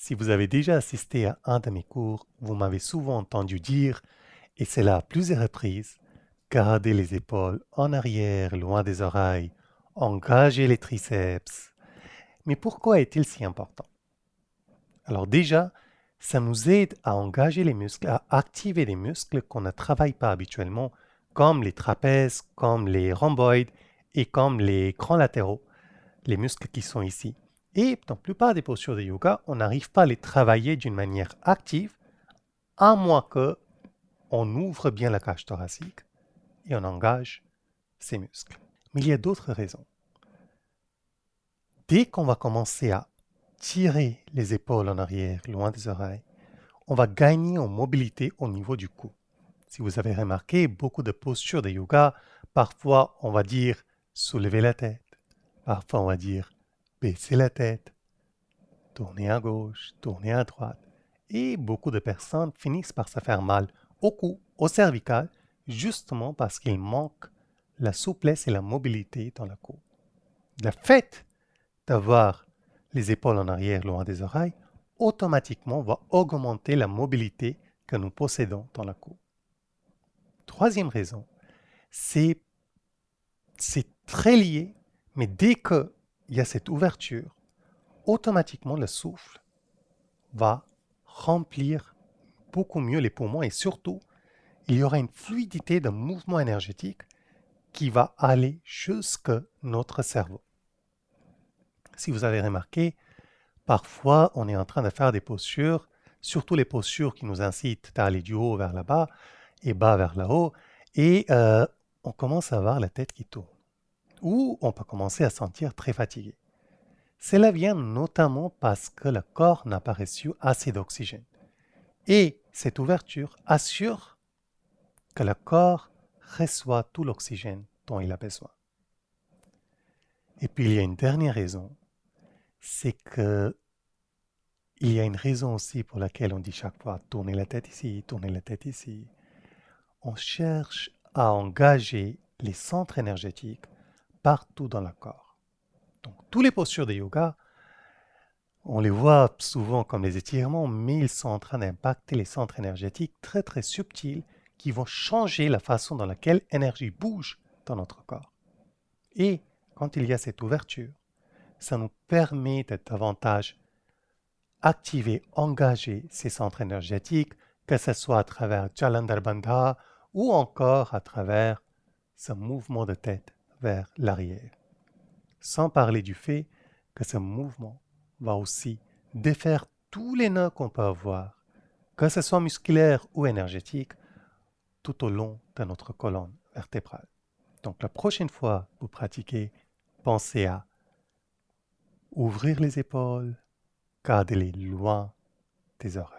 Si vous avez déjà assisté à un de mes cours, vous m'avez souvent entendu dire, et c'est là à plusieurs reprises, garder les épaules en arrière, loin des oreilles, engager les triceps. Mais pourquoi est-il si important? Alors déjà, ça nous aide à engager les muscles, à activer les muscles qu'on ne travaille pas habituellement, comme les trapèzes, comme les rhomboïdes et comme les grands latéraux, les muscles qui sont ici. Et dans la plupart des postures de yoga, on n'arrive pas à les travailler d'une manière active, à moins que on ouvre bien la cage thoracique et on engage ces muscles. Mais il y a d'autres raisons. Dès qu'on va commencer à tirer les épaules en arrière, loin des oreilles, on va gagner en mobilité au niveau du cou. Si vous avez remarqué, beaucoup de postures de yoga, parfois on va dire soulever la tête, parfois on va dire baisser la tête, tourner à gauche, tourner à droite. Et beaucoup de personnes finissent par se faire mal au cou, au cervical, justement parce qu'il manque la souplesse et la mobilité dans la cou. Le fait d'avoir les épaules en arrière loin des oreilles, automatiquement va augmenter la mobilité que nous possédons dans la cou. Troisième raison, c'est très lié, mais dès qu'il y a cette ouverture, automatiquement le souffle va remplir beaucoup mieux les poumons et surtout, il y aura une fluidité de mouvement énergétique qui va aller jusque notre cerveau. Si vous avez remarqué, parfois on est en train de faire des postures, surtout les postures qui nous incitent à aller du haut vers le bas et bas vers le haut, et on commence à avoir la tête qui tourne, ou on peut commencer à sentir très fatigué. Cela vient notamment parce que le corps n'a pas reçu assez d'oxygène. Et cette ouverture assure que le corps reçoit tout l'oxygène dont il a besoin. Et puis il y a une dernière raison, c'est que il y a une raison aussi pour laquelle on dit chaque fois tournez la tête ici, tournez la tête ici. On cherche à engager les centres énergétiques partout dans le corps. Donc tous les postures de yoga, on les voit souvent comme les étirements, mais ils sont en train d'impacter les centres énergétiques très très subtils qui vont changer la façon dans laquelle l'énergie bouge dans notre corps. Et quand il y a cette ouverture, ça nous permet d'être davantage activer, engager ces centres énergétiques, que ce soit à travers Jalandhar Bandha ou encore à travers ce mouvement de tête vers l'arrière. Sans parler du fait que ce mouvement va aussi défaire tous les nœuds qu'on peut avoir, que ce soit musculaire ou énergétique, tout au long de notre colonne vertébrale. Donc la prochaine fois que vous pratiquez, pensez à ouvrir les épaules, garder-les loin des oreilles.